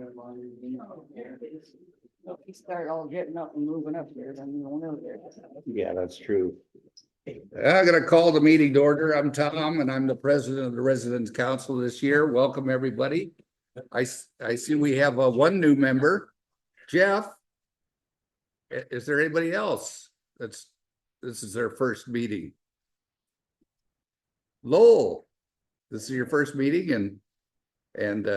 If you start all getting up and moving up there, then you won't know there. Yeah, that's true. I'm gonna call the meeting to order. I'm Tom and I'm the president of the Residents Council this year. Welcome, everybody. I see we have one new member, Jeff. Is there anybody else? This is their first meeting. Lowell, this is your first meeting and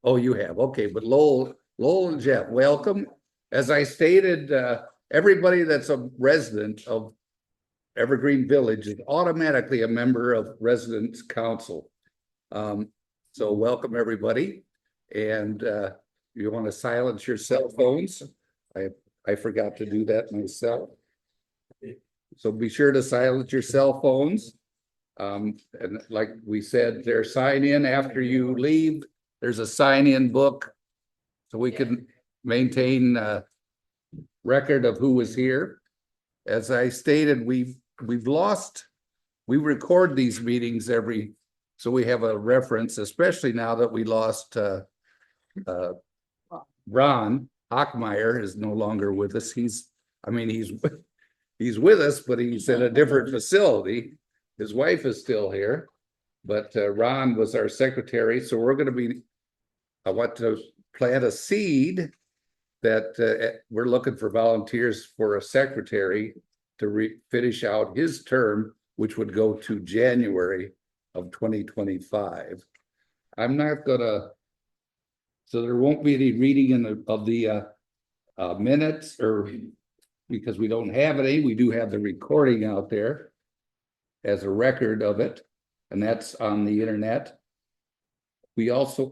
oh, you have, okay, but Lowell and Jeff, welcome. As I stated, everybody that's a resident of Evergreen Village is automatically a member of Residents Council. So welcome, everybody. And you want to silence your cell phones? I forgot to do that myself. So be sure to silence your cell phones. And like we said, there's sign in after you leave. There's a sign-in book, so we can maintain record of who was here. As I stated, we record these meetings so we have a reference, especially now that we lost Ron Hockmeyer is no longer with us. He's with us, but he's in a different facility. His wife is still here, but Ron was our secretary. So I want to plant a seed that we're looking for volunteers for a secretary to finish out his term, which would go to January of 2025. I'm not gonna, so there won't be any reading of the minutes, or because we don't have any. We do have the recording out there as a record of it, and that's on the internet. We also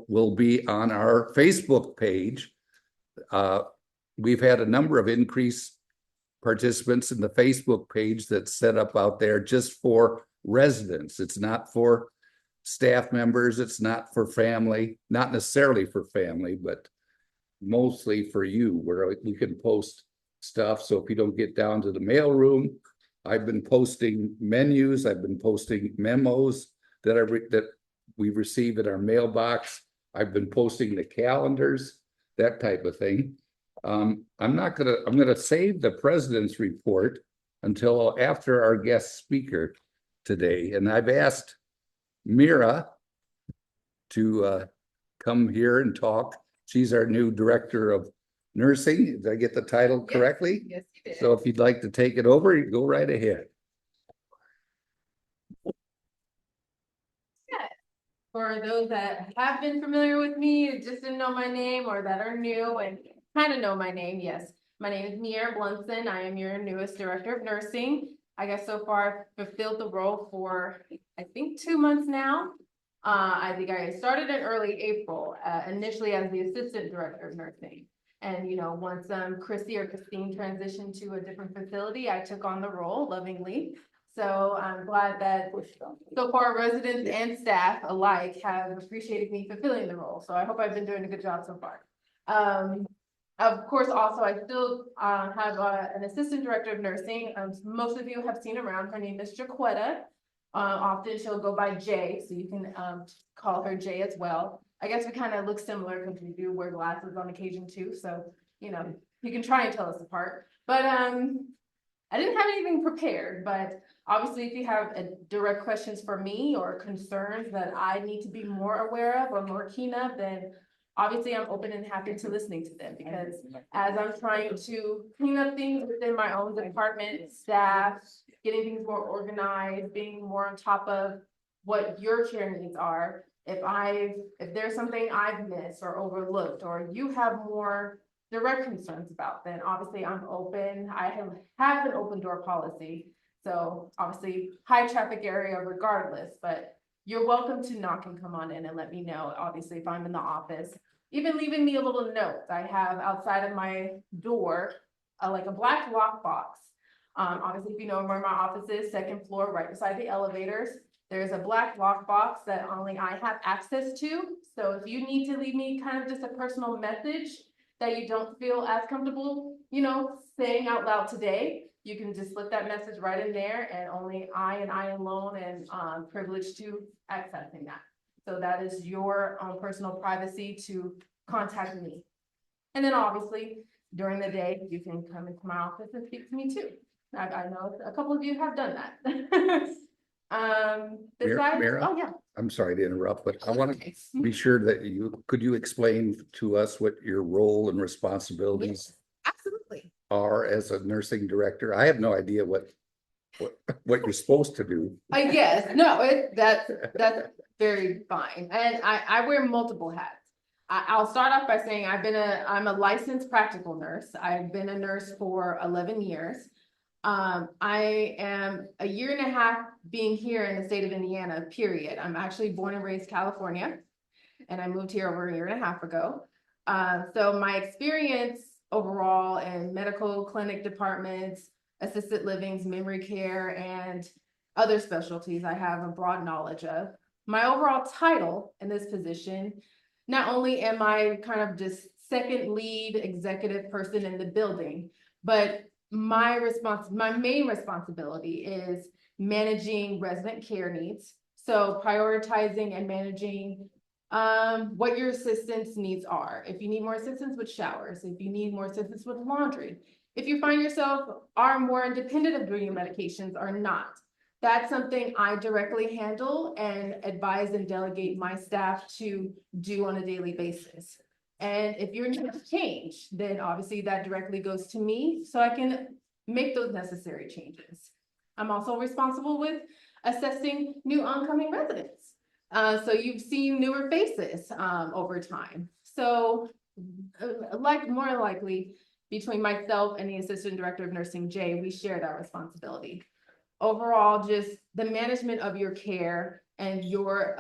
will be on our Facebook page. We've had a number of increased participants in the Facebook page that's set up out there just for residents. It's not for staff members. It's not for family, not necessarily for family, but mostly for you, where we can post stuff. So if you don't get down to the mail room, I've been posting menus. I've been posting memos that we receive in our mailbox. I've been posting the calendars, that type of thing. I'm gonna save the president's report until after our guest speaker today. And I've asked Mira to come here and talk. She's our new director of nursing. Did I get the title correctly? Yes, you did. So if you'd like to take it over, you go right ahead. For those that have been familiar with me, just didn't know my name, or that are new and kind of know my name, yes. My name is Mira Blunson. I am your newest director of nursing. I guess so far I've fulfilled the role for, I think, 2 months now. I think I started in early April, initially as the assistant director of nursing. And, once Christine transitioned to a different facility, I took on the role lovingly. So I'm glad that so far residents and staff alike have appreciated me fulfilling the role. So I hope I've been doing a good job so far. Of course, also, I still have an assistant director of nursing. Most of you have seen around. Her name is Jaquetta. Often she'll go by Jay, so you can call her Jay as well. I guess we kind of look similar because we do wear glasses on occasion too. So, you can try and tell us apart. But I didn't have anything prepared, but obviously if you have direct questions for me or concerns that I need to be more aware of or more keen of, then obviously I'm open and happy to listening to them, because as I'm trying to clean up things within my own department, staff, getting things more organized, being more on top of what your care needs are. If there's something I've missed or overlooked, or you have more direct concerns about, then obviously I'm open. I have an open door policy. So obviously high traffic area regardless, but you're welcome to knock and come on in and let me know. Obviously, if I'm in the office, even leaving me a little note. I have outside of my door, like a black lockbox. Obviously, if you know where my office is, second floor, right beside the elevators, there's a black lockbox that only I have access to. So if you need to leave me kind of just a personal message that you don't feel as comfortable, saying out loud today, you can just slip that message right in there, and only I alone am privileged to accessing that. So that is your personal privacy to contact me. And then obviously, during the day, you can come into my office and speak to me too. I know a couple of you have done that. Besides, Mira? oh yeah. I'm sorry to interrupt, but I want Okay. to be sure that could you explain to us what your role and Yes, responsibilities absolutely. are as a nursing director? I have no idea what you're supposed to do. Yes, no, that's very fine. And I wear multiple hats. I'll start off by saying I'm a licensed practical nurse. I've been a nurse for 11 years. I am a year and a half being here in the state of Indiana, period. I'm actually born and raised California, and I moved here over a year and a half ago. So my experience overall in medical clinic departments, assisted livings, memory care, and other specialties I have a broad knowledge of. My overall title in this position, not only am I kind of just second lead executive person in the building, but my main responsibility is managing resident care needs. So prioritizing and managing what your assistance needs are. If you need more assistance with showers, if you need more assistance with laundry, if you find yourself are more independent of doing your medications or not, that's something I directly handle and advise and delegate my staff to do on a daily basis. And if your needs change, then obviously that directly goes to me so I can make those necessary changes. I'm also responsible with assessing new oncoming residents. So you've seen newer faces over time. So more likely between myself and the Assistant Director of Nursing, Jay, we share that responsibility. Overall, just the management of your care and your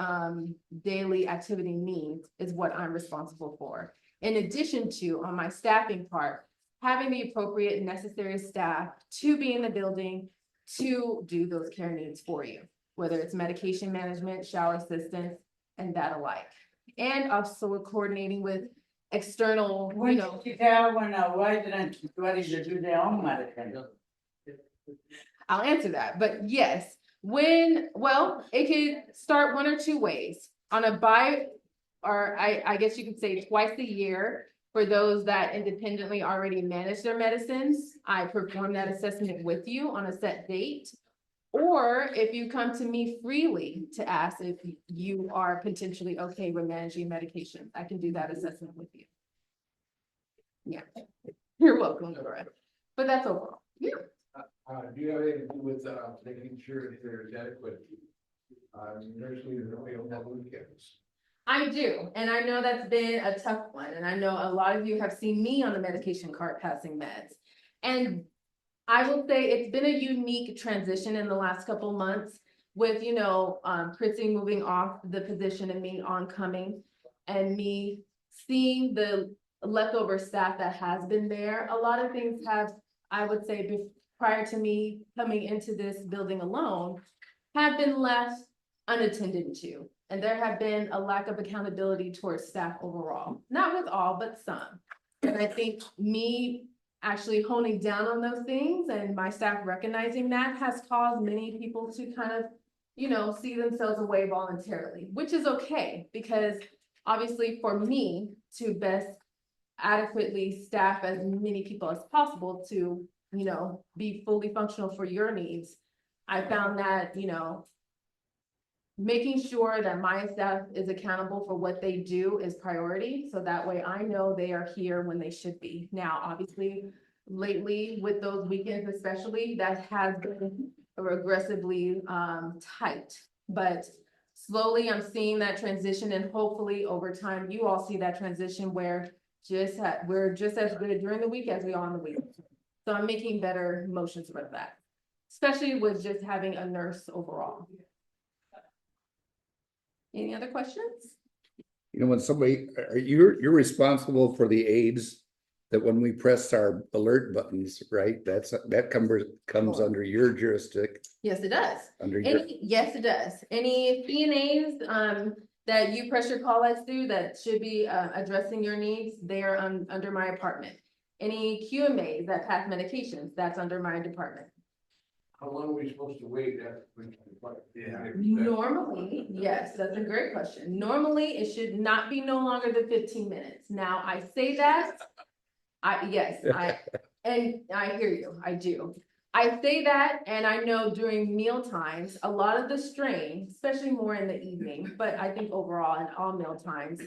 daily activity needs is what I'm responsible for. In addition to, on my staffing part, having the appropriate and necessary staff to be in the building to do those care needs for you, whether it's medication management, shower assistance, and that alike. And also coordinating with external, When you tell when a resident is ready to do their own medicine. I'll answer that, but yes, it could start one or two ways. On a I guess you could say twice a year, for those that independently already manage their medicines, I perform that assessment with you on a set date. Or if you come to me freely to ask if you are potentially okay with managing medication, I can do that assessment with you. Yeah, you're welcome, Laura. But that's overall, yeah. Do you have anything to do with, making sure that there's adequate, nursing and available weekends? I do, and I know that's been a tough one, and I know a lot of you have seen me on the medication cart passing meds. And I will say it's been a unique transition in the last couple months with, Chrissy moving off the position and me oncoming, and me seeing the leftover staff that has been there. A lot of things have, I would say, prior to me coming into this building alone, have been left unattended to. And there have been a lack of accountability towards staff overall, not with all, but some. And I think me actually honing down on those things and my staff recognizing that has caused many people to kind of, see themselves away voluntarily, which is okay, because obviously for me to best adequately staff as many people as possible to, be fully functional for your needs, I found that, making sure that my staff is accountable for what they do is priority. So that way I know they are here when they should be. Now, obviously, lately with those weekends especially, that has been aggressively tight. But slowly I'm seeing that transition, and hopefully over time you all see that transition where we're just as good during the week as we are on the weekend. So I'm making better motions with that, especially with just having a nurse overall. Any other questions? When you're responsible for the aids that when we press our alert buttons, right? That comes under your jurisdiction. Yes, it does. Yes, it does. Any CNAs that you press your call outs through that should be addressing your needs, they are under my department. Any QMAs that pass medications, that's under my department. How long are we supposed to wait after? Yeah. Normally, yes, that's a great question. Normally, it should not be no longer than 15 minutes. Now, I say that. And I hear you, I do. I say that, and I know during meal times, a lot of the strain, especially more in the evening, but I think overall in all meal times,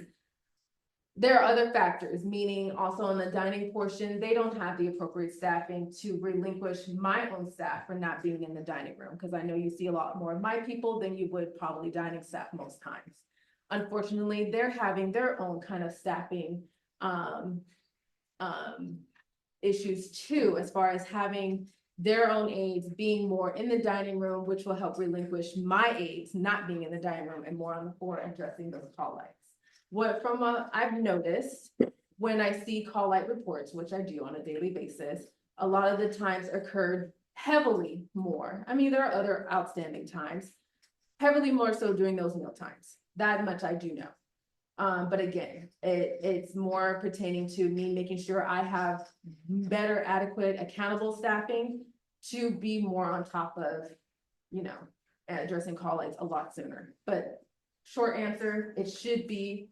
there are other factors, meaning also in the dining portion, they don't have the appropriate staffing to relinquish my own staff for not being in the dining room, because I know you see a lot more of my people than you would probably dining staff most times. Unfortunately, they're having their own kind of staffing issues too, as far as having their own aides being more in the dining room, which will help relinquish my aides not being in the dining room and more on the floor addressing those call lights. I've noticed when I see call light reports, which I do on a daily basis, a lot of the times occurred heavily more. I mean, there are other outstanding times, heavily more so during those meal times. That much I do know. But again, it's more pertaining to me making sure I have better, adequate, accountable staffing to be more on top of, addressing call lights a lot sooner. But short answer, it should be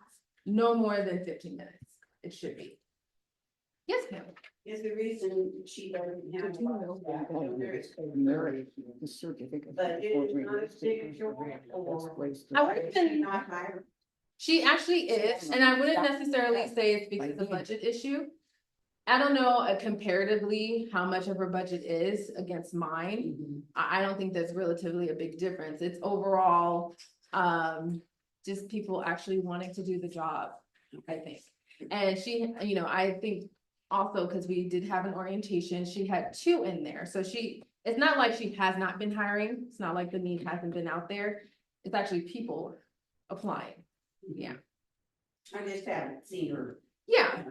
no more than 15 minutes. It should be. Yes, ma'am. Is the reason she doesn't have. Did you know that the certificate? But it is not a signature I wouldn't say not hired. she actually is, and I wouldn't necessarily say it's because of a budget issue. I don't know comparatively how much of her budget is against mine. I don't think that's relatively a big difference. It's overall, just people actually wanting to do the job, I think. And she, I think also because we did have an orientation, she had 2 in there. So it's not like she has not been hiring. It's not like the need hasn't been out there. It's actually people applying. Yeah. I just haven't seen her. Yeah.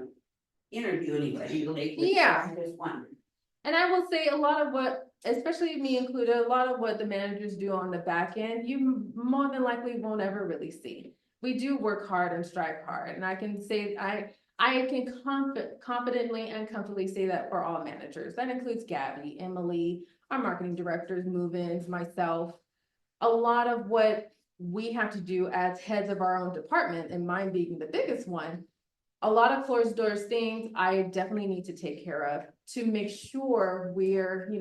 Interview anybody lately. Yeah. So I just wondered. And I will say a lot of what, especially me included, a lot of what the managers do on the back end, you more than likely won't ever really see. We do work hard and strive hard. And I can say, I can confidently and comfortably say that for all managers. That includes Gabby, Emily, our marketing directors, move-ins, myself. A lot of what we have to do as heads of our own department, and mine being the biggest one, a lot of closed doors things I definitely need to take care of to make sure we're,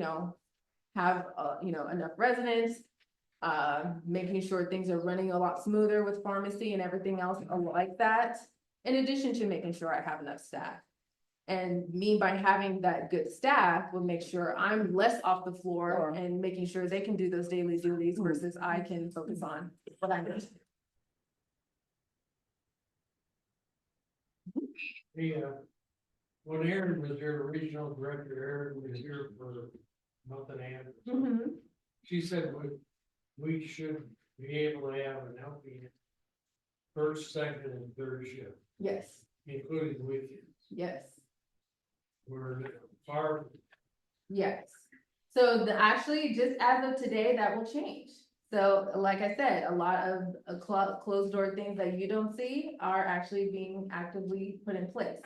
have, enough residents, making sure things are running a lot smoother with pharmacy and everything else like that. In addition to making sure I have enough staff. And me by having that good staff will make sure I'm less off the floor and making sure they can do those daily duties versus I can focus on what I need. When Aaron was here, regional director, Aaron was here for a month and a half. She said we should be able to have an LPN first, second, and third shift, Yes, including weekends. yes. We're far. Yes. So actually, just as of today, that will change. So like I said, a lot of closed door things that you don't see are actually being actively put in place.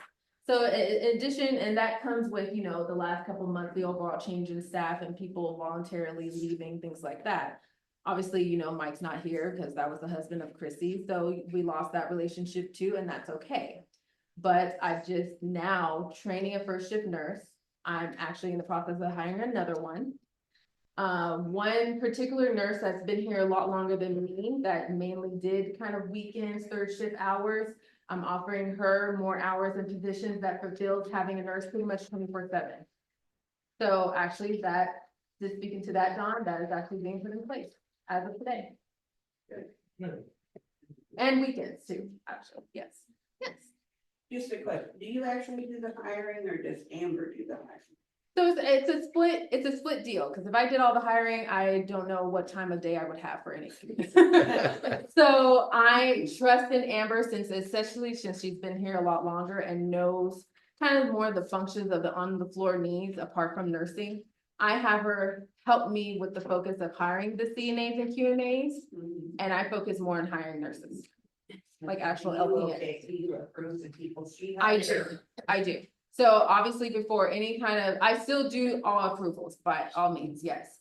So in addition, and that comes with, the last couple of months, the overall change in staff and people voluntarily leaving, things like that. Obviously, Mike's not here because that was the husband of Chrissy. So we lost that relationship too, and that's okay. But I've just now training a first shift nurse. I'm actually in the process of hiring another one. One particular nurse that's been here a lot longer than me that mainly did kind of weekends, third shift hours. I'm offering her more hours and positions that fulfills having a nurse pretty much 24/7. So actually just speaking to that, Don, that is actually being put in place as of today. Good. And weekends too, actually, yes. Just a question, do you actually do the hiring or does Amber do the hiring? So it's a split deal, because if I did all the hiring, I don't know what time of day I would have for anything. So I trust in Amber especially since she's been here a lot longer and knows kind of more of the functions of the on the floor needs apart from nursing. I have her help me with the focus of hiring the CNAs and QNAs, and I focus more on hiring nurses. Like actual LPNs. Okay, so you approve the people she I hires? do. So obviously before any kind of, I still do all approvals by all means, yes.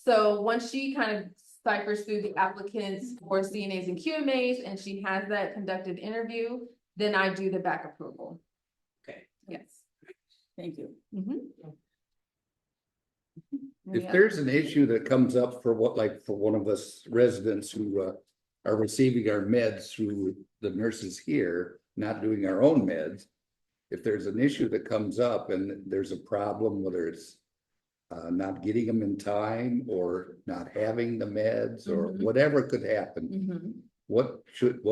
So once she kind of ciphers through the applicants for CNAs and QMAs, and she has that conducted interview, then I do the back approval. Okay. Yes. Thank you. Mhm. If there's an issue that comes up for for one of us residents who are receiving our meds through the nurses here, not doing our own meds. If there's an issue that comes up and there's a problem, whether it's not getting them in time or not having the meds or Mhm. whatever could happen, Mhm. what should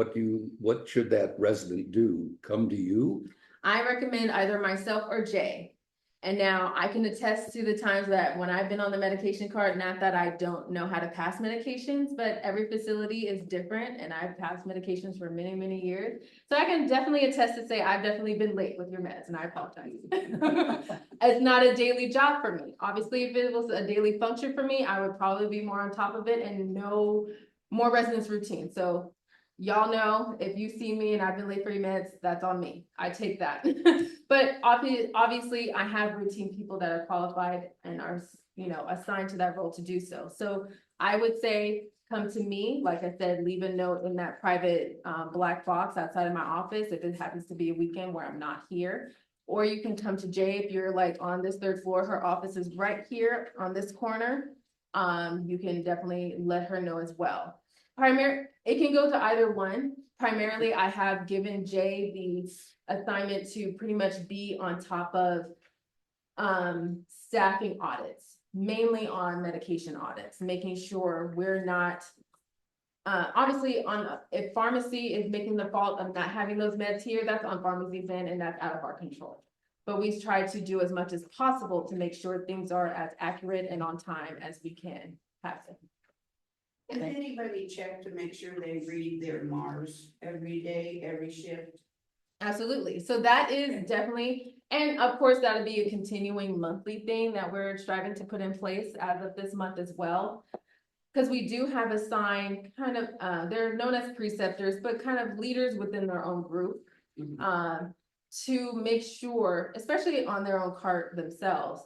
that resident do? Come to you? I recommend either myself or Jay. And now I can attest to the times that when I've been on the medication card, not that I don't know how to pass medications, but every facility is different and I've passed medications for many, many years. So I can definitely attest to say I've definitely been late with your meds and I apologize. It's not a daily job for me. Obviously, if it was a daily function for me, I would probably be more on top of it and know more residents' routine. So y'all know, if you see me and I've been late for your meds, that's on me. I take that. But obviously, I have routine people that are qualified and are, assigned to that role to do so. So I would say, come to me, like I said, leave a note in that private black box outside of my office if it happens to be a weekend where I'm not here. Or you can come to Jay if you're like on this third floor. Her office is right here on this corner. You can definitely let her know as well. It can go to either one. Primarily, I have given Jay the assignment to pretty much be on top of staffing audits, mainly on medication audits, making sure we're not obviously if pharmacy is making the fault of not having those meds here, that's on pharmacy's end and that's out of our control. But we've tried to do as much as possible to make sure things are as accurate and on time as we can have them. Does anybody check to make sure they read their MARS every day, every shift? Absolutely. So that is definitely, and of course, that'll be a continuing monthly thing that we're striving to put in place as of this month as well. Because we do have assigned kind of, they're known as preceptors, but kind of leaders within their own group. To make sure, especially on their own cart themselves,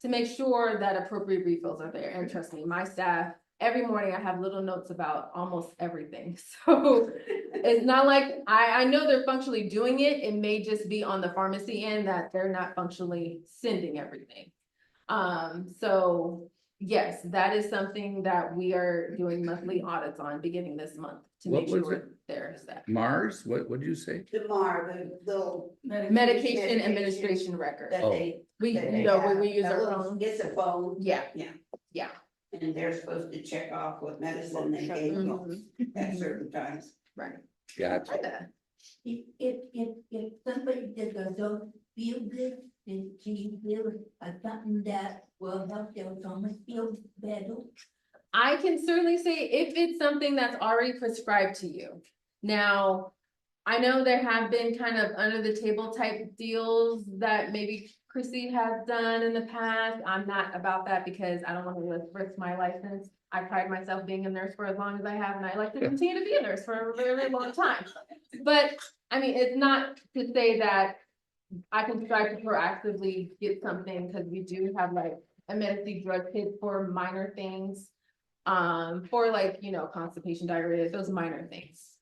to make sure that appropriate refills are there. And trust me, my staff, every morning I have little notes about almost everything. So it's not like, I know they're functionally doing it. It may just be on the pharmacy end that they're not functionally sending everything. So yes, that is something that we are doing monthly audits on beginning this month to What make was sure it? they're set. Mars, what did you say? The MAR, the Medication administration record. that Oh. they. We, that they we have. use our phone. It's a phone. Yeah. Yeah. Yeah. And they're supposed to check off what medicine they gave them at certain times. Right. Gotcha. If somebody that don't feel good, then she feel something that will help them almost feel better. I can certainly say if it's something that's already prescribed to you. Now, I know there have been kind of under the table type deals that maybe Chrissy has done in the past. I'm not about that because I don't want to risk my license. I pride myself being a nurse for as long as I have, and I like to continue to be a nurse for a very, very long time. But I mean, it's not to say that I can try to proactively get something, because we do have like emergency drug kit for minor things. For like, constipation, diarrhea, those minor things.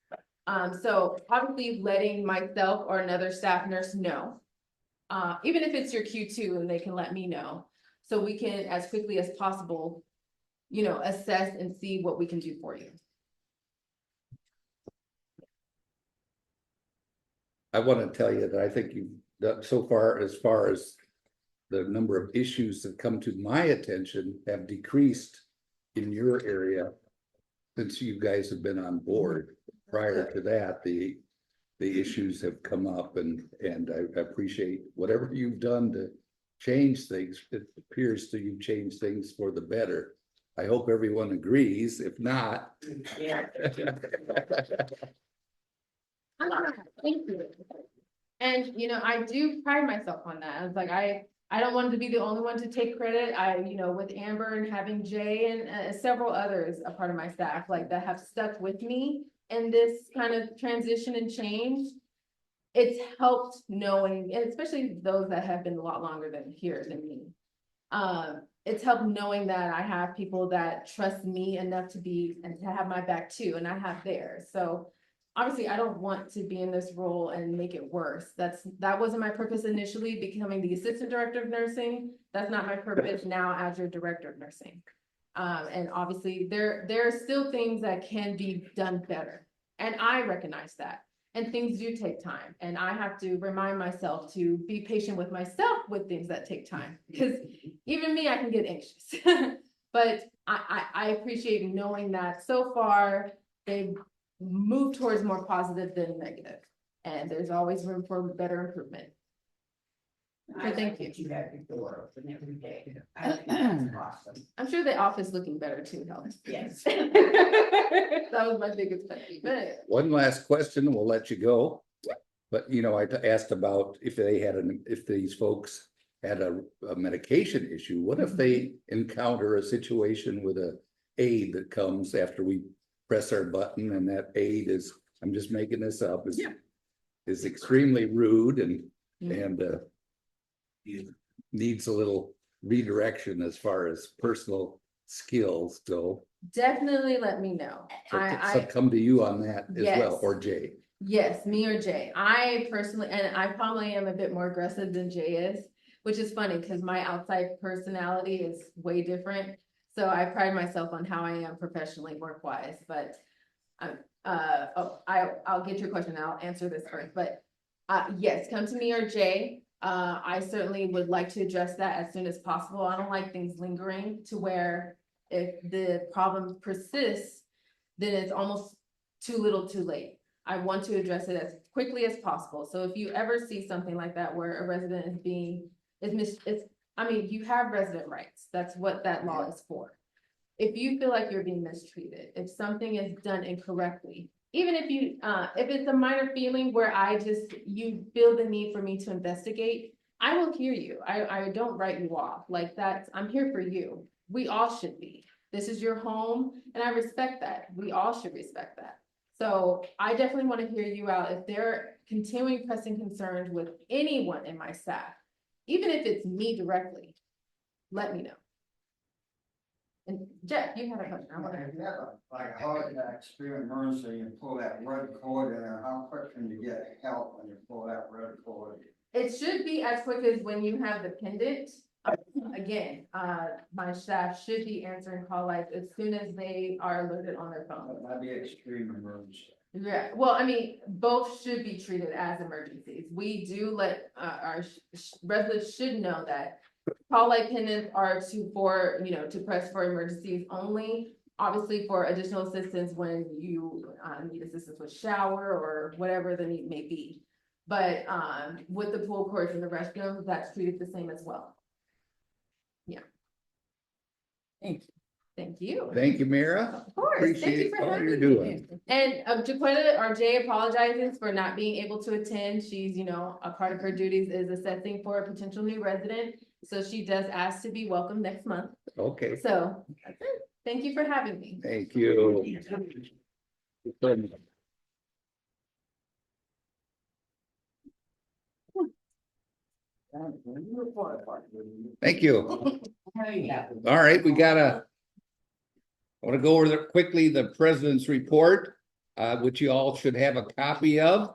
So obviously letting myself or another staff nurse know, even if it's your Q2 and they can let me know, so we can, as quickly as possible, assess and see what we can do for you. I want to tell you that I think you've done so far as the number of issues that come to my attention have decreased in your area since you guys have been on board. Prior to that, the issues have come up, and I appreciate whatever you've done to change things. It appears to you change things for the better. I hope everyone agrees. If not. Yeah. Thank you. And, I do pride myself on that. I was like, I don't want to be the only one to take credit. With Amber and having Jay and several others, a part of my staff, like that have stuck with me in this kind of transition and change. It's helped knowing, and especially those that have been a lot longer than me. it's helped knowing that I have people that trust me enough to be, and to have my back too, and I have theirs. So obviously, I don't want to be in this role and make it worse. That wasn't my purpose initially, becoming the assistant director of nursing. That's not my purpose now as your director of nursing. And obviously, there are still things that can be done better, and I recognize that. And things do take time, and I have to remind myself to be patient with myself with things that take time, because even me, I can get anxious. But I appreciate knowing that so far they've moved towards more positive than negative, and there's always room for better improvement. I thank like that you have your door open every day. I think Mm-hmm. that's awesome. I'm sure the office looking better too helps. Yes. That was my biggest pet peeve, but One last question, we'll let you go. But you know, I asked about if they had if these folks had a medication issue, what if they encounter a situation with a aide that comes after we press our button, and that aide is, I'm just making this up, is extremely rude and needs a little redirection as far as personal skills go. definitely let me know. So I come to you on that as well, Yes. or Jay. Yes, me or Jay. I personally, and I probably am a bit more aggressive than Jay is, which is funny because my outside personality is way different. So I pride myself on how I am professionally, work-wise, but I'll get your question. I'll answer this first, but yes, come to me or Jay. I certainly would like to address that as soon as possible. I don't like things lingering to where if the problem persists, then it's almost too little too late. I want to address it as quickly as possible. So if you ever see something like that where a resident is being, I mean, you have resident rights. That's what that law is for. If you feel like you're being mistreated, if something is done incorrectly, even if you, if it's a minor feeling where you feel the need for me to investigate, I will hear you. I don't write you off like that. I'm here for you. We all should be. This is your home, and I respect that. We all should respect that. So I definitely want to hear you out. If there are continuing pressing concerns with anyone in my staff, even if it's me directly, let me know. And Jeff, you had a question. I want If you have like a heart attack, severe emergency, and pull that red cord in there, how quick can you get help when you pull that red cord? It should be as quick as when you have the pendant. Again, my staff should be answering call lights as soon as they are alerted on their phone. That'd be extreme emergency. Yeah, well, I mean, both should be treated as emergencies. We do let our residents should know that call light pendants are to press for emergencies only. Obviously, for additional assistance when you need assistance with shower or whatever the need may be. But with the pool cords and the restrooms, that's treated the same as well. Yeah. Thank you. Thank you. Thank you, Mira. Of course. Thank you Appreciate for all having you're me. doing. And Jaquetta or Jay apologizes for not being able to attend. She's, a part of her duties is assessing for a potential new resident. So she does ask to be welcome next month. Okay, So that's it. Thank you for having me. thank you. Thank you. All right, I want to go over quickly the president's report, which you all should have a copy of.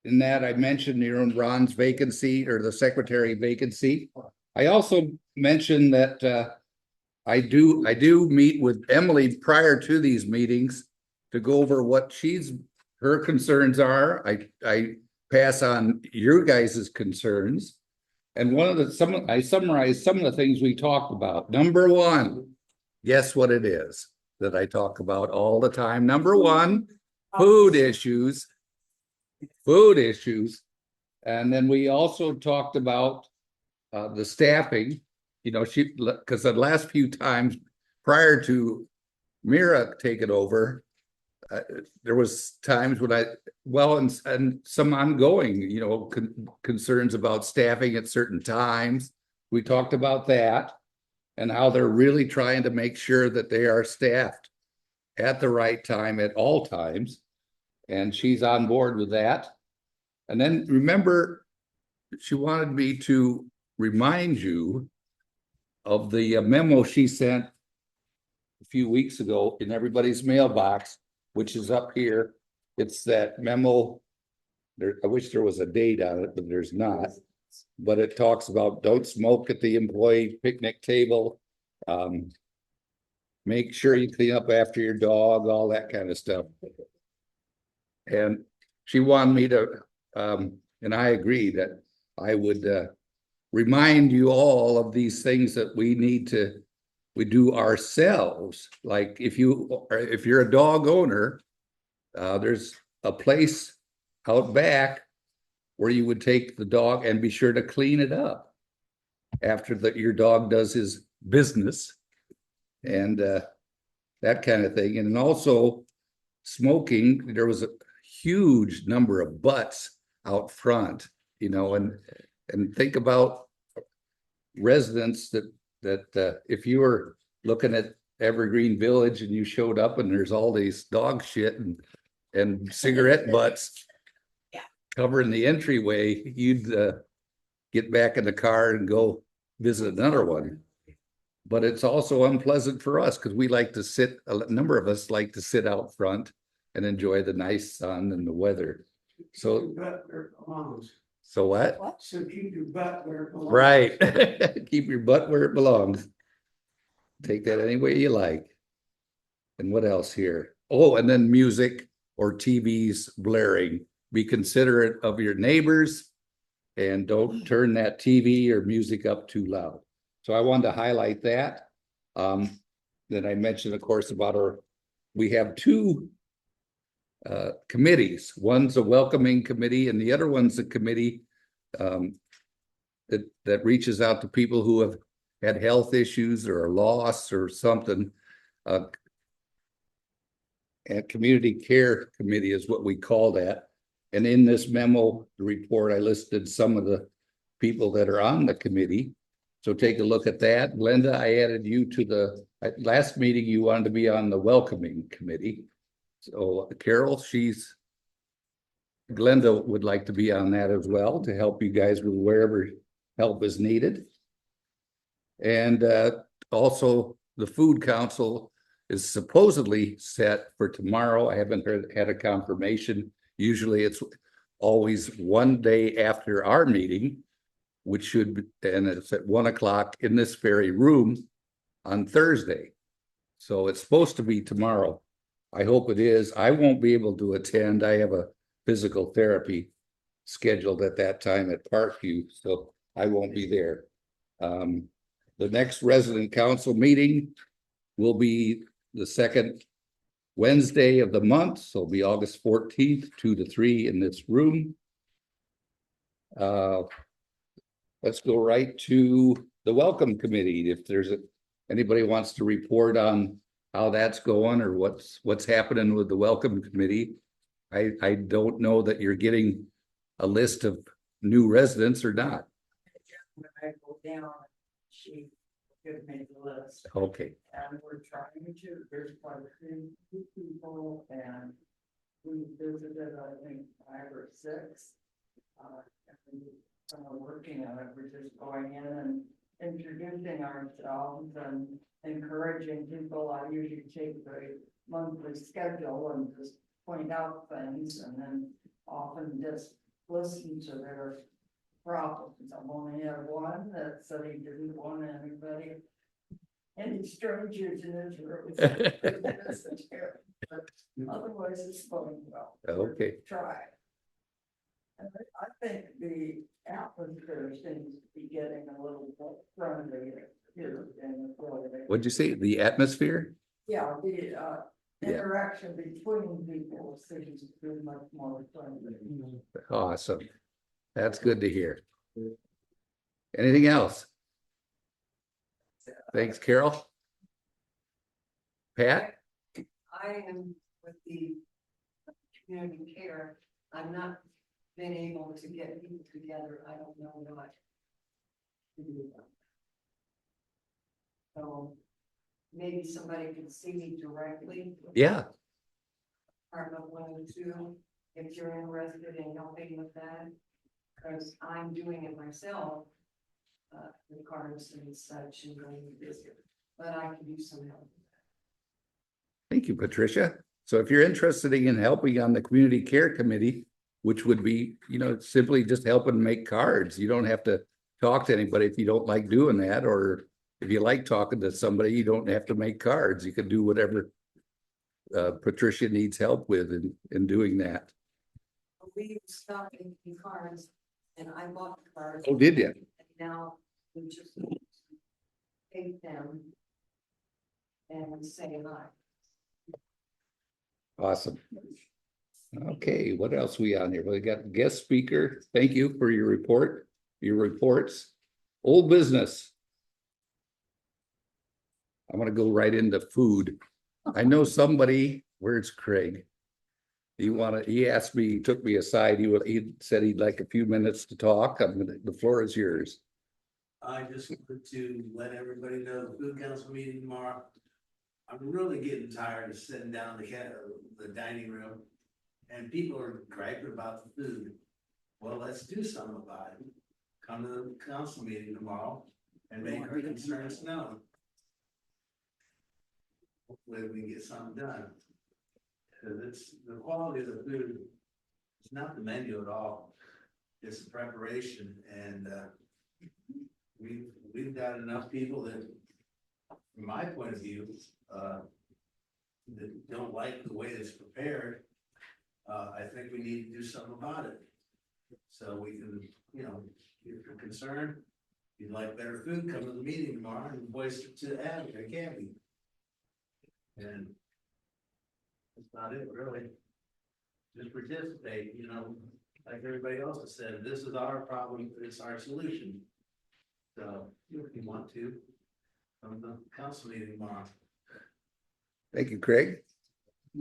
In that I mentioned Ron's vacancy or the secretary vacancy. I also mentioned that I do meet with Emily prior to these meetings to go over what her concerns are. I pass on your guys' concerns. And I summarized some of the things we talked about. Number one, guess what it is that I talk about all the time? Number one, food issues. And then we also talked about the staffing, because the last few times prior to Mira taking over, there was times when and some ongoing, concerns about staffing at certain times. We talked about that and how they're really trying to make sure that they are staffed at the right time at all times. And she's on board with that. And then remember, she wanted me to remind you of the memo she sent a few weeks ago in everybody's mailbox, which is up here. It's that memo. There, I wish there was a date on it, but there's not. But it talks about don't smoke at the employee picnic table. Make sure you clean up after your dog, all that kind of stuff. And she wanted me to, and I agree that I would remind you all of these things that we do ourselves. Like if you're a dog owner, there's a place out back where you would take the dog and be sure to clean it up after your dog does his business and that kind of thing. And also smoking, there was a huge number of butts out front, you know, and think about residents that if you were looking at Evergreen Village and you showed up and there's all these dog shit and cigarette butts covering the entryway, you'd get back in the car and go visit another one. But it's also unpleasant for us because we like to sit, a number of us like to sit out front and enjoy the nice sun and the weather. So what? So keep your butt where it belongs. Right. Keep your butt where it belongs. Take that any way you like. And what else here? Oh, and then music or TVs blaring. Be considerate of your neighbors and don't turn that TV or music up too loud. So I wanted to highlight that. Then I mentioned, of course, about we have two committees. One's a welcoming committee and the other one's a committee that reaches out to people who have had health issues or a loss or something. And community care committee is what we call that. And in this memo, the report, I listed some of the people that are on the committee. So take a look at that. Glenda, I added you to the last meeting. You wanted to be on the welcoming committee. So Carol, Glenda would like to be on that as well to help you guys with wherever help is needed. And also the food council is supposedly set for tomorrow. I haven't had a confirmation. Usually it's always one day after our meeting, which should be, and it's at 1 o'clock in this very room on Thursday. So it's supposed to be tomorrow. I hope it is. I won't be able to attend. I have a physical therapy scheduled at that time at Parkview, so I won't be there. The next resident council meeting will be the second Wednesday of the month, so it'll be August 14th, 2 to 3 in this room. Let's go right to the welcome committee. If there's anybody wants to report on how that's going or what's happening with the welcome committee. I don't know that you're getting a list of new residents or not. When I go down, she could make the list. Okay. And we're trying to, there's quite a few people and we visited, I think, 5 or 6. And we're working on it. We're just going in and introducing ourselves and encouraging people. I usually take the monthly schedule and just point out things and then often just listen to their problems. I've only had one that said he didn't want any strangers in his room. But otherwise it's going well. Okay. Try. And I think the atmosphere seems to be getting a little more friendly here in the building. What'd you say? The atmosphere? Yeah, the interaction between people seems to be much more friendly. Awesome. That's good to hear. Anything else? Thanks, Carol. Pat? I am with the community care. I'm not been able to get people together. I don't know what to do. So maybe somebody could see me directly. Yeah. Department 102, if you're interested in helping with that, because I'm doing it myself. the cards and such and going to visit, but I can do some help. Thank you, Patricia. So if you're interested in helping on the community care committee, which would be, simply just helping make cards. You don't have to talk to anybody if you don't like doing that, or if you like talking to somebody, you don't have to make cards. You can do whatever Patricia needs help with in doing that. We stopped making cards and I bought the cards. Oh, did you? And now we just take them and say hi. Awesome. Okay, what else we on here? We got guest speaker. Thank you for your reports. Old business. I'm gonna go right into food. I know somebody, where's Craig? He asked me, he took me aside. He said he'd like a few minutes to talk. The floor is yours. I just wanted to let everybody know the food council meeting tomorrow. I'm really getting tired of sitting down the dining room and people are griping about the food. Well, let's do something about it. Come to the council meeting tomorrow and make our concerns known. Hopefully we can get something done. Cause it's the quality of the food. It's not the menu at all. It's the preparation and, we've got enough people that, from my point of view, that don't like the way it's prepared. I think we need to do something about it. So we can, if you're concerned, if you'd like better food, come to the meeting tomorrow and voice it to Abby or Gabby. And that's not it, really. Just participate, like everybody else has said, this is our problem, it's our solution. So if you want to, come to the council meeting tomorrow. Thank you, Craig.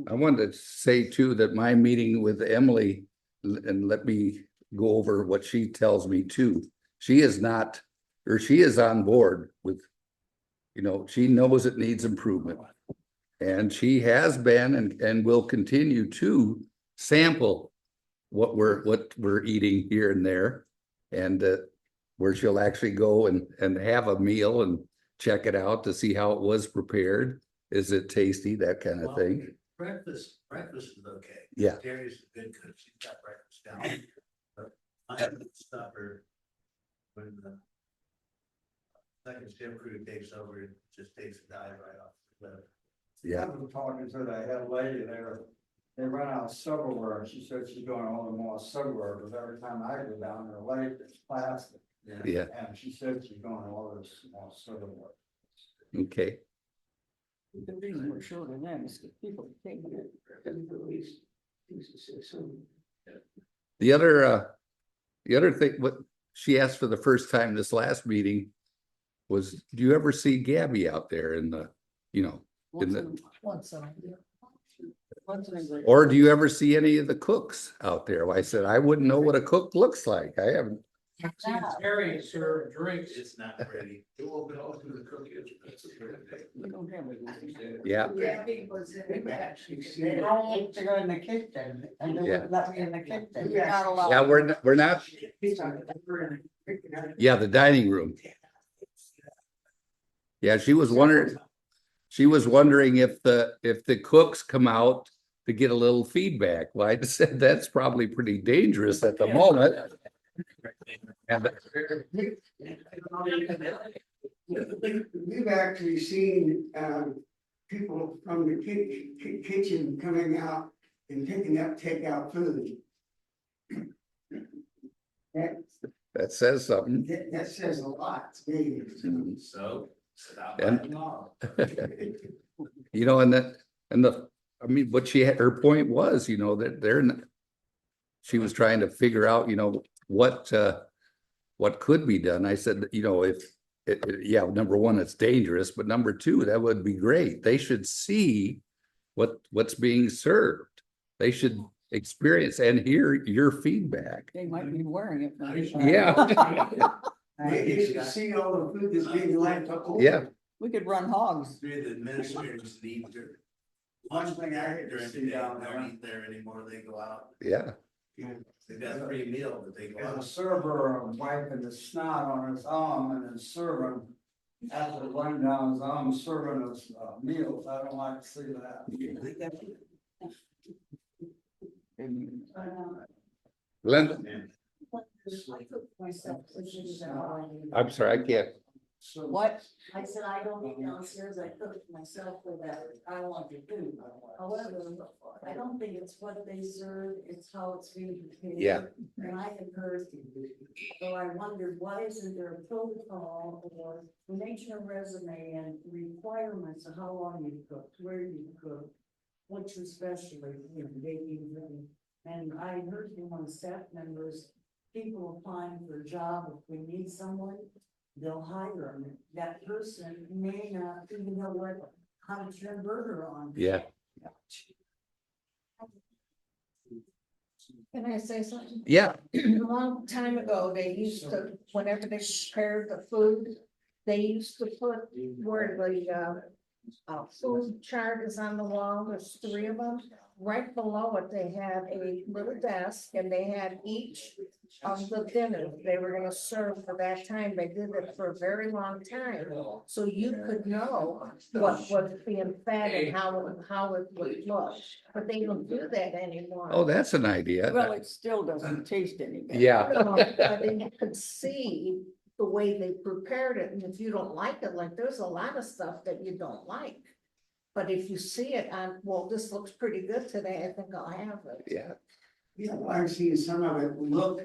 I wanted to say too, that my meeting with Emily, and let me go over what she tells me too. She is on board with, she knows it needs improvement. And she has been and will continue to sample what we're eating here and there. And where she'll actually go and have a meal and check it out to see how it was prepared. Is it tasty? That kind of thing. Breakfast is okay. Yeah. Terry's a good cook. She's got breakfast down. But I have to stop her when the second shift crew takes over, it just takes a dive right off the cliff. Yeah. I was talking to the head lady there. They run out of silverware, and she said she's going to order more silverware, because every time I go down there late, it's plastic. Yeah. And she said she's going to order some more silverware. Okay. The reason we're short of them is because people take it. The other thing, what she asked for the first time this last meeting was, do you ever see Gabby out there in the, or do you ever see any of the cooks out there? Well, I said, I wouldn't know what a cook looks like. I haven't. See Terry serve drinks. It's not pretty. It will be all through the cookies. That's a good thing. We don't have it. Yeah. They don't to go in the kitchen and they wouldn't let me in the kitchen. You're not allowed. Yeah, we're not. Yeah, the dining room. Yeah, she was wondering if the cooks come out to get a little feedback. Well, I just said that's probably pretty dangerous at the moment. And we've actually seen people from the kitchen coming out and picking up takeout food. that says something. That says a lot to me. So stop by And- tomorrow. What her point was, that she was trying to figure out, what could be done. I said, number one, it's dangerous, but number two, that would be great. They should see what's being served. They should experience and hear your feedback. They might be wearing it. Yeah. They should see all the food that's being left up. Yeah. We could run hogs. Three of the administrators need their One lunch thing I hate to during the see day. down They there. don't eat there anymore. They go out. Yeah. They got free meal, but they go And the out. server wiping the snot on his arm and then serving, after running down his arm, serving us meals. I don't like to see that. Linda, Myself. I'm sorry, I can't. What? I said, I don't eat downstairs, I cook it myself for that, I want to do. However, I don't think it's what they serve, it's how it's being prepared. Yeah. And I have heard, so I wondered, why isn't there a protocol or mention a resume and requirements of how long you cooked, where you cooked, what your specialty, you know, baking, and I heard from one of the staff members, people applying for a job, if we need someone, they'll hire them. That person may not even know how to turn burger on. Yeah. Can I say something? Yeah, A long time ago, they used to, whenever they prepared the food, they used to put where the food chart is on the wall, there's 3 of them. Right below it, they had a little desk and they had each of the dinners they were gonna serve for that time. They did it for a very long time. So you could know what was being fed and how it would look. But they don't do that anymore. oh, that's an idea. Well, it still doesn't taste any better. Yeah, But you could see the way they prepared it, and if you don't like it, like, there's a lot of stuff that you don't like. But if you see it on, well, this looks pretty good today, I think I'll have it. yeah, Yeah, I've seen some of it look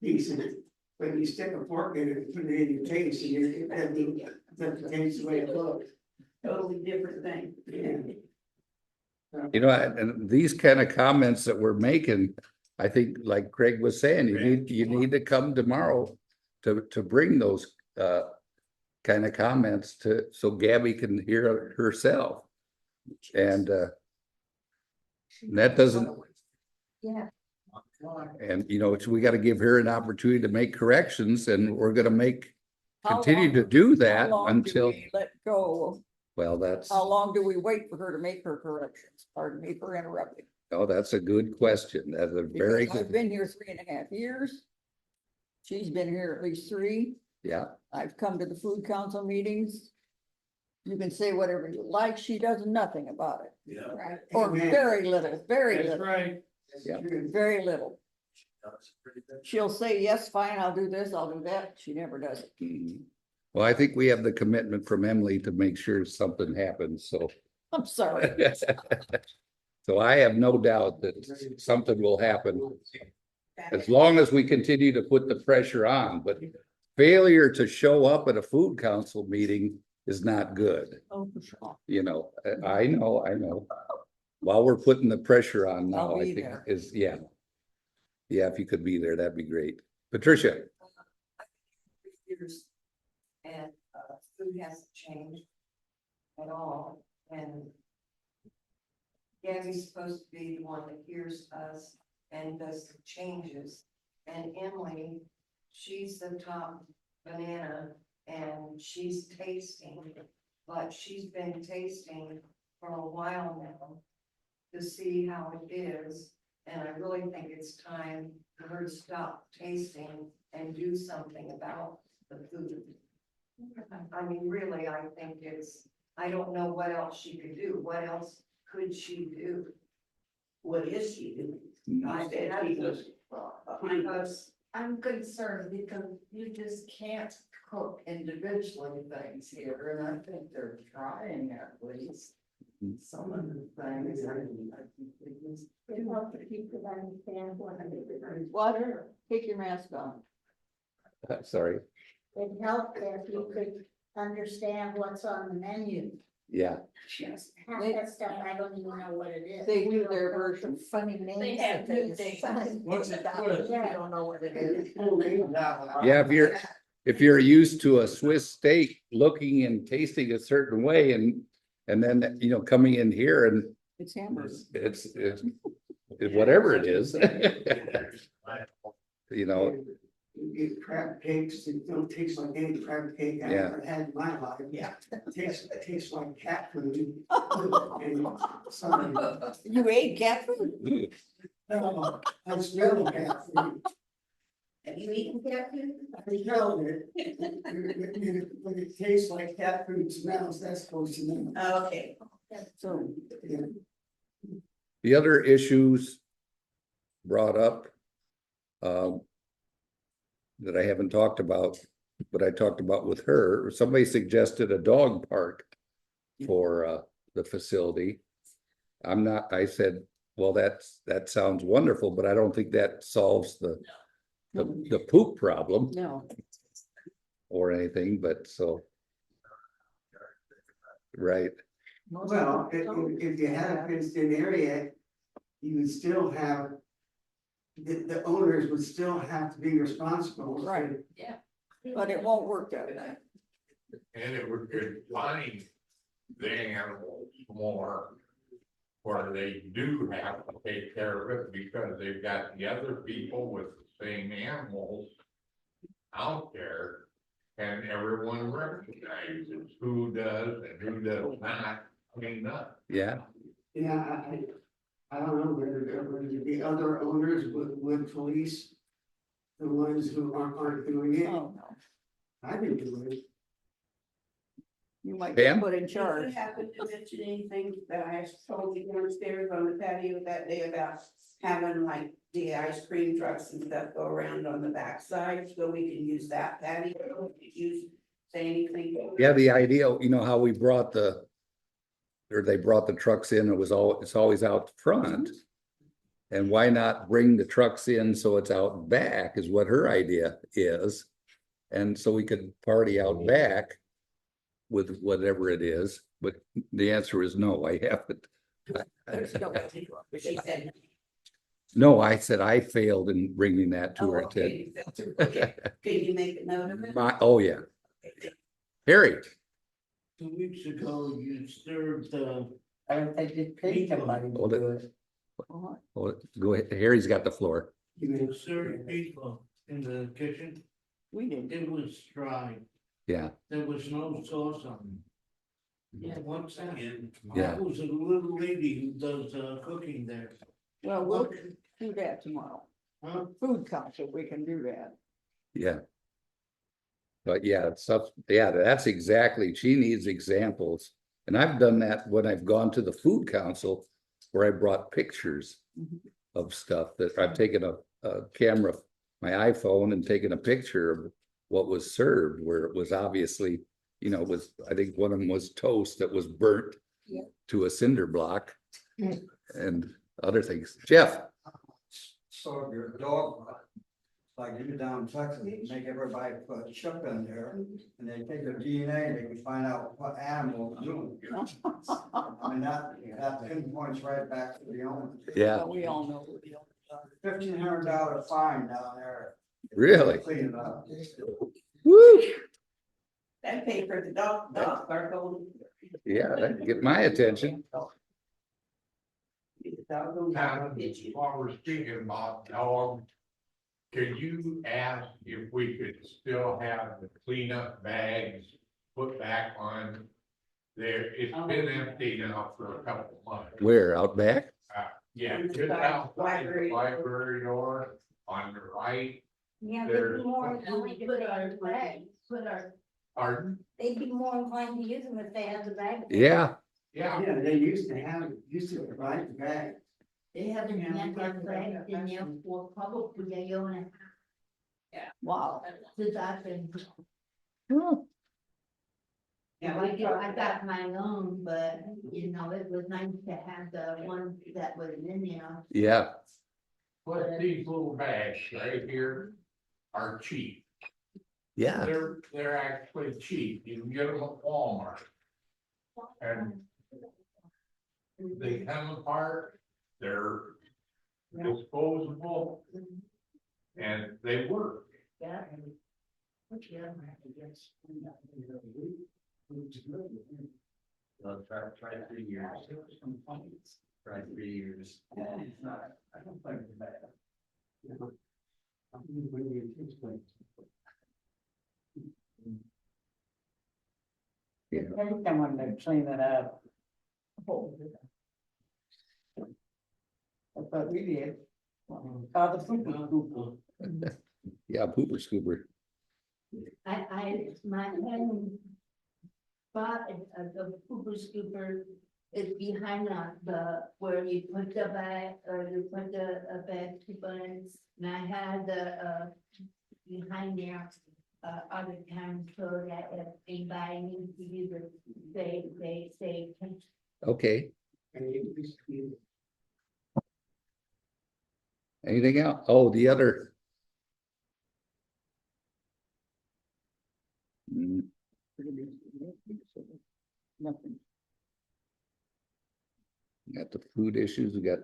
decent, but you stick a fork in it and put it in your face and you, that doesn't taste the way it looks. Totally different thing. Yeah. you know, and these kind of comments that we're making, I think, like Craig was saying, you need to come tomorrow to bring those kind of comments so Gabby can hear herself. And that doesn't, Yeah. and you know, we got to give her an opportunity to make corrections, and we're gonna continue to do that until, Let go, well, that's, how long do we wait for her to make her corrections? Pardon me for interrupting. oh, that's a good question. That's a very Because I've good, been here 3.5 years. She's been here at least 3. yeah, I've come to the food council meetings. You can say whatever you like, she does nothing about it, Yeah. right? Or Amen. very little, very That's little, right. Yeah. very little. That's pretty good. She'll say, yes, fine, I'll do this, I'll do that. She never does it. mhm. Well, I think we have the commitment from Emily to make sure something happens, so. I'm sorry. So I have no doubt that something will happen, as long as we continue to put the pressure on, but failure to show up at a food council meeting is not good. Oh, for sure. You know, I know. While we're putting the pressure on now, I'll I be think there. is, yeah. Yeah, if you could be there, that'd be great. Patricia, Years. And, food hasn't changed at all, and Gabby's supposed to be the one that hears us and does the changes. And Emily, she's the top banana and she's tasting, but she's been tasting for a while now to see how it is. And I really think it's time for her to stop tasting and do something about the food. I mean, really, I think I don't know what else she could do. What else could she do? What is she doing? I did, because I'm concerned because you just can't cook individually things here, and I think they're trying at least. Some of the things, I think they just. It helps if you could understand what it is. Water, take your mask off. sorry, It helped if you could understand what's on the menu. yeah, Half that stuff, I don't even know what it is. They do their version. Funny names. They that have they new things. assign. What's it good? Yeah. You don't know what it is. yeah, if you're used to a Swiss steak looking and tasting a certain way and then, you know, coming in here and It's hamburger. it's whatever it is. You know, eat crab cakes, it don't taste like any crab cake I Yeah. ever had in my life. Yeah. It tastes like cat food. And, sorry, You ate cat food? I smell cat food. Have you eaten cat food? I smelled it. When it tastes like cat food smells, that's close enough. Okay. So, yeah. The other issues brought up that I haven't talked about, but I talked about with her, somebody suggested a dog park for the facility. I said, well, that sounds wonderful, but I don't think that solves the poop problem No. or anything, but so. Right, Well, if you had a fenced in area, you would still have. The owners would still have to be responsible. Right. But it won't work that way. And it would find the animals more. Where they do have to take care of it because they've got the other people with the same animals out there. And everyone recognizes who does and who does not clean up. yeah, Yeah, I don't know whether the other owners would police the ones who aren't doing it. Oh, no. I didn't do it. You might Pam? get put in Did charge. you happen to mention anything that I told you downstairs on the patio that day about having like the ice cream trucks and stuff go around on the backside, so we can use that patio? Did you say anything? yeah, the idea, you know, how we brought they brought the trucks in, it's always out front. And why not bring the trucks in so it's out back is what her idea is. And so we could party out back with whatever it is, but the answer is no, I haven't. She said. No, I said I failed in bringing that to Oh, her attention. okay. Okay. Can you make a note of it? Oh, yeah. Harry, 2 weeks ago, you served, I don't think you paid somebody to Hold it. do it. oh, go ahead, Harry's got the floor. you served people in the kitchen. We did. It was dry. Yeah, There was no sauce on it. Yeah. Once again, Yeah. that was a little lady who does cooking there. Well, we'll do that tomorrow. Huh? Food council, we can do that. yeah. But yeah, that's exactly, she needs examples. And I've done that when I've gone to the food council where I brought pictures of stuff that I've taken a camera, my iPhone, and taken a picture of what was served, where it was obviously, you know, I think one of them was toast that was burnt to a cinder block and other things. Jeff, So if you're a dog, like you down in Texas, make everybody put a chip in there, and they take their DNA, they can find out what animal is doing. I mean, that pinpoints right back to the owner. yeah, Well, we all know who the owners are. $1,500 fine down there. really? Clean it up. Woo, That paid for the dog park on. yeah, that'd get my attention. While we're speaking about dogs, could you ask if we could still have the cleanup bags put back on there? It's been empty now for a couple of months. Where, out back? Yeah, On the just side, outside the library. library door on the right. Yeah, There- they'd be more inclined to put our bags, Pardon? they'd be more inclined to use them if they had the bag. Yeah, Yeah, Yeah, they used to provide the bag. They haven't had their bags in there for probably a year and a half. Wow. Since I've been. Yeah, I got my own, but you know, it was nice to have the one that was in there. yeah, but these little bags right here are cheap. yeah, They're actually cheap. You can get them at Walmart. And they come apart, they're disposable. And they work. Yeah. Try 3 years. Try 3 years. It's not, I don't think it's bad. You know, when you Every time when they clean it up. That's what we did. Call the food. Yeah, pooper scooper. My home. Spot the pooper scooper is behind where you put the bag, or you put the bag to buns. And I had behind there, other times so that if anybody needs to use it, they can. Okay. Anything else? Oh, the other. Mm, Nothing. got the food issues, we got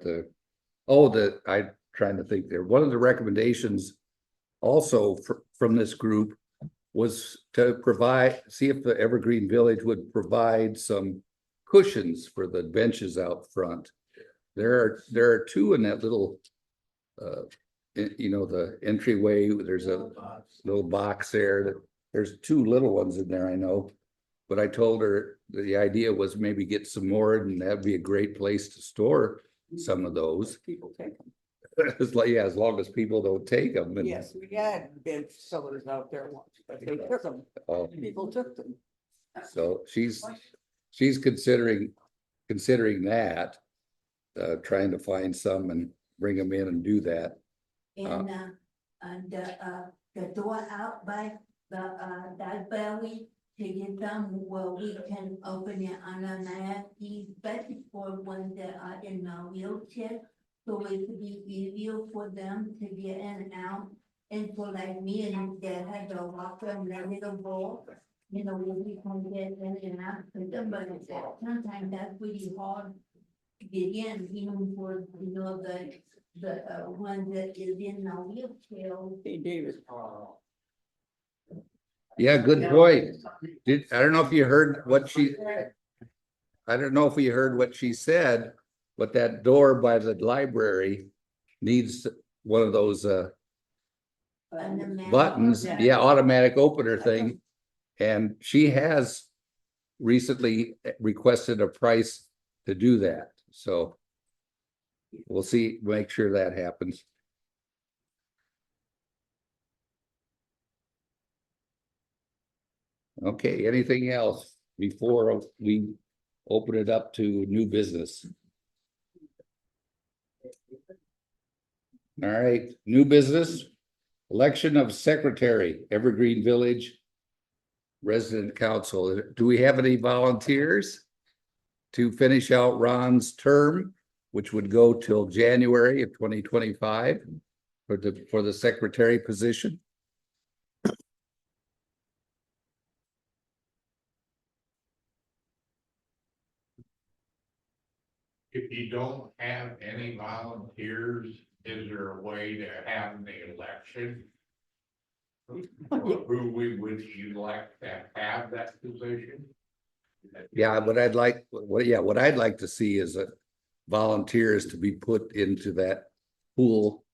I'm trying to think there. One of the recommendations also from this group was to see if the Evergreen Village would provide some cushions for the benches out front. There are two in that little, the entryway, there's a little box there. There's two little ones in there, I know. But I told her the idea was maybe get some more, and that'd be a great place to store some of those. People take them. It's like, yeah, as long as people don't take them. And, Yes, we had bench sellers out there once, but they took them. People took them. so she's considering that, trying to find some and bring them in and do that. And the door out by that belly to get them, well, we can open it on a mat, especially for ones that are in a wheelchair. So it could be easier for them to get in and out. And for like me and that had a walker and that little ball, we can get in and out with them, but sometimes that's really hard to get in, even for, the one that is in a wheelchair. Hey, David. Yeah, good point. I don't know if you heard what she said, but that door by the library needs one of those buttons, yeah, automatic opener thing. And she has recently requested a price to do that. So we'll see, make sure that happens. Okay, anything else before we open it up to new business? All right, new business, election of secretary, Evergreen Village Resident Council. Do we have any volunteers to finish out Ron's term, which would go till January of 2025 for the secretary position? If you don't have any volunteers, is there a way to have the election? Who we would elect to have that position? Yeah, what I'd like to see is volunteers to be put into that pool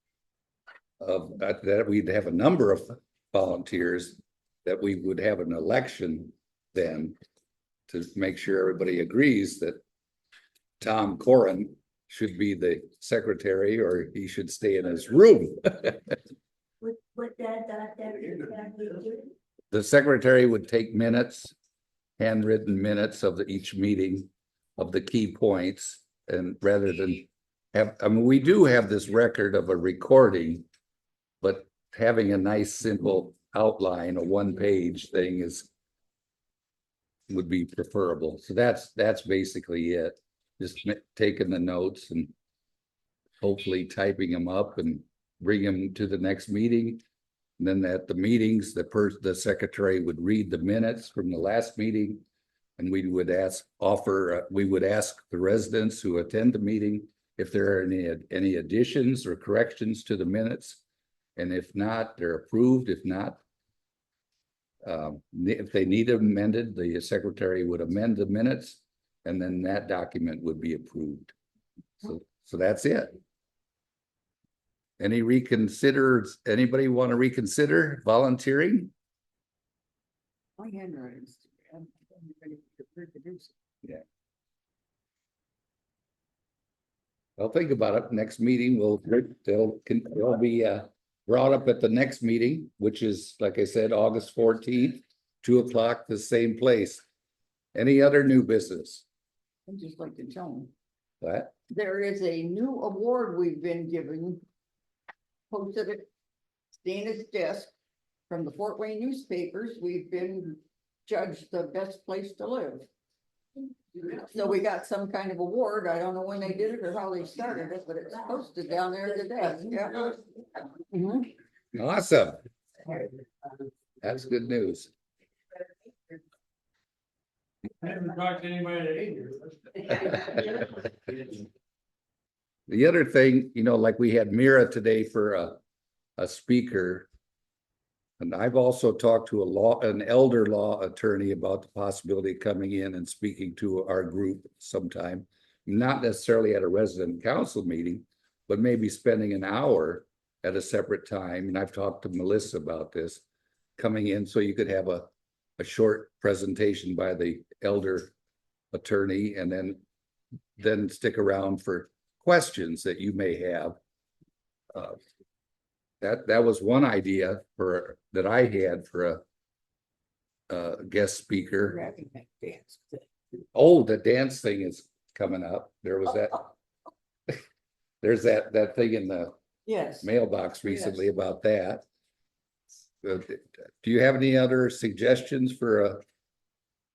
of that we'd have a number of volunteers, that we would have an election then to make sure everybody agrees that Tom Corron should be the secretary, or he should stay in his room. The secretary would take minutes, handwritten minutes of each meeting of the key points, and rather than we do have this record of a recording, but having a nice simple outline, a one-page thing would be preferable. So that's basically it. Just taking the notes and hopefully typing them up and bring them to the next meeting. And then at the meetings, the secretary would read the minutes from the last meeting, and we would ask the residents who attend the meeting if there are any additions or corrections to the minutes. And if not, they're approved. If not, if they need amended, the secretary would amend the minutes, and then that document would be approved. So that's it. Anybody want to reconsider volunteering? My handwriting's too bad. reproduce. Well, think about it. Next meeting they'll be brought up at the next meeting, which is, like I said, August 14th, 2 o'clock, the same place. Any other new business? I'd just like to tell them, What? there is a new award we've been given. Posted at Dana's desk from the Fort Wayne newspapers. We've been judged the best place to live. So we got some kind of award. I don't know when they did it or how they started it, but it's posted down there today. Yeah. Mhm. Awesome. That's good news. I haven't talked to anybody that ate here. The other thing, like we had Mira today for a speaker. And I've also talked to an elder law attorney about the possibility of coming in and speaking to our group sometime. Not necessarily at a resident council meeting, but maybe spending an hour at a separate time. And I've talked to Melissa about this, coming in so you could have a short presentation by the elder attorney and then stick around for questions that you may have. That was one idea that I had for a guest speaker. Oh, the dance thing is coming up. There was that. There's that thing in the Yes. mailbox recently about that. Do you have any other suggestions for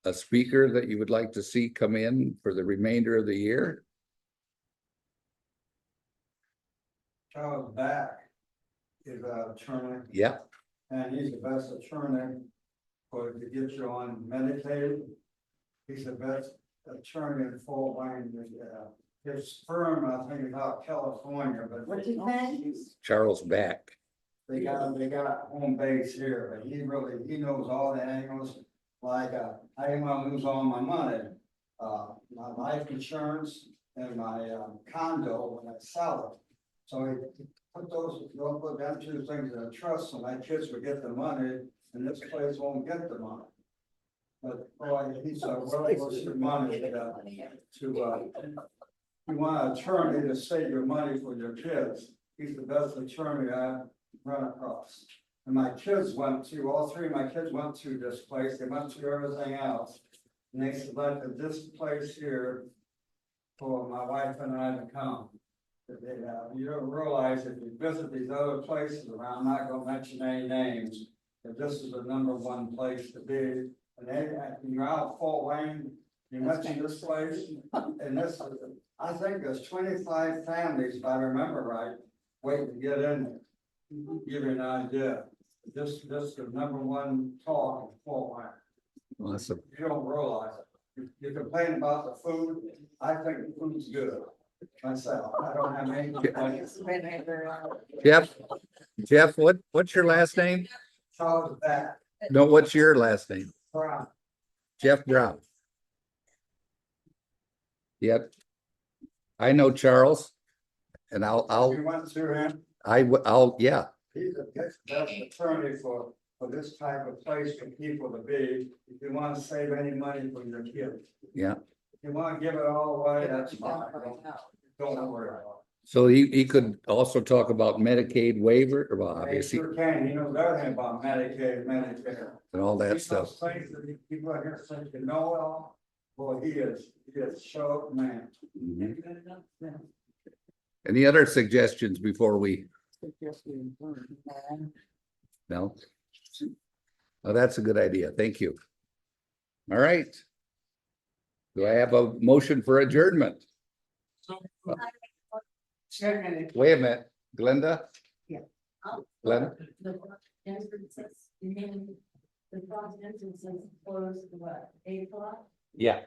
a speaker that you would like to see come in for the remainder of the year? Charles Back is an attorney, Yeah, and he's the best attorney for to get you on Medicaid. He's the best attorney in Fort Wayne. His firm, I think, is out of California, but What's his name? Charles Back. they got home base here, but he knows all the angles. Like, I didn't want to lose all my money, my life insurance and my condo when I sell it. So he don't put them two things in a trust, so my kids will get the money, and this place won't get the money. But boy, he's a well worth your money you want an attorney to save your money for your kids. He's the best attorney I've run across. And my kids all three of my kids went to this place. They went to everything else. And they selected this place here for my wife and I to come. You don't realize if you visit these other places around, I'm not gonna mention any names, but this is the #1 place to be. And you're out of Fort Wayne, you mention this place, and I think there's 25 families, if I remember right, waiting to get in there. Give you an idea. This is the #1 talk in Fort Wayne. Awesome. You don't realize it. You complain about the food, I think the food's good. Myself, I don't have any complaints. Jeff, what's your last name? Charles Back, No, what's your last name? Brown. Jeff Brown. Yep. I know Charles. And You went through him, yeah. he's the best attorney for this type of place for people to be. If you want to save any money for your kids. Yeah. If you want to give it all away, that's fine. Don't worry about So he could also talk about Medicaid waiver, well, it. He obviously, sure can, he knows everything about Medicaid, Medicare. and all that These stuff. things that people are here saying, you know it all, boy, he is sharp man. Mhm. Any other suggestions before we? No? Oh, that's a good idea. Thank you. All right. Do I have a motion for adjournment? Wait a minute, Glenda? Yeah. Glenda? The entrances closed what, 8 o'clock? Yeah.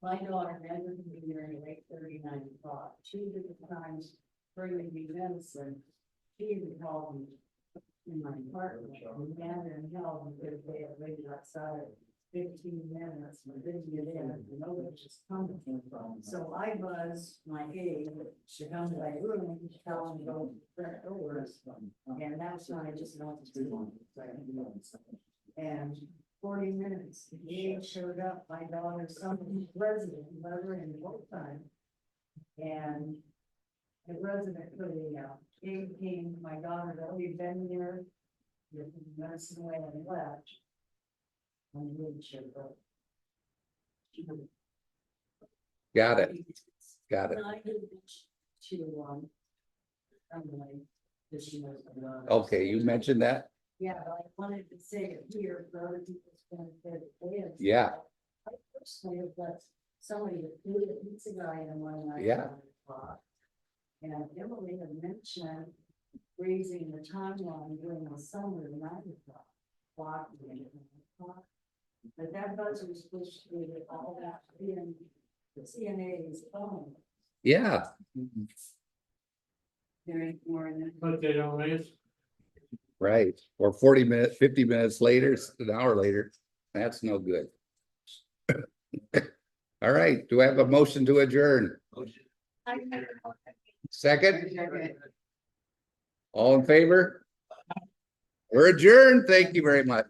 My daughter never can be here at 8:30, 9 o'clock. 2 different times bringing me medicine. She even called me in my apartment. And down there in hell, because they had waited outside 15 minutes. We didn't get in, and nobody was just coming from. So I buzzed my aide to come to my room, tell them to go to the front doors. And that's when I just noticed. And 40 minutes. He showed up, my daughter's son, resident, mother in both time. And the resident put came, my daughter had already been there. The medicine away and left. And then she wrote. Got it, got it. And I did to, anyway, this she was. Okay, you mentioned that? Yeah, but I wanted to say it here for other people's benefit. Yeah. I personally have got somebody that flew a pizza guy in one night. Yeah. And Emily had mentioned raising the timeline during the summer to 9 o'clock. But that budget was supposed to be all that in the CNA's phone. Yeah, There ain't more in it. But they don't answer. right. Or 40 minutes, 50 minutes later, an hour later. That's no good. All right, do I have a motion to adjourn? Second? All in favor? We're adjourned. Thank you very much.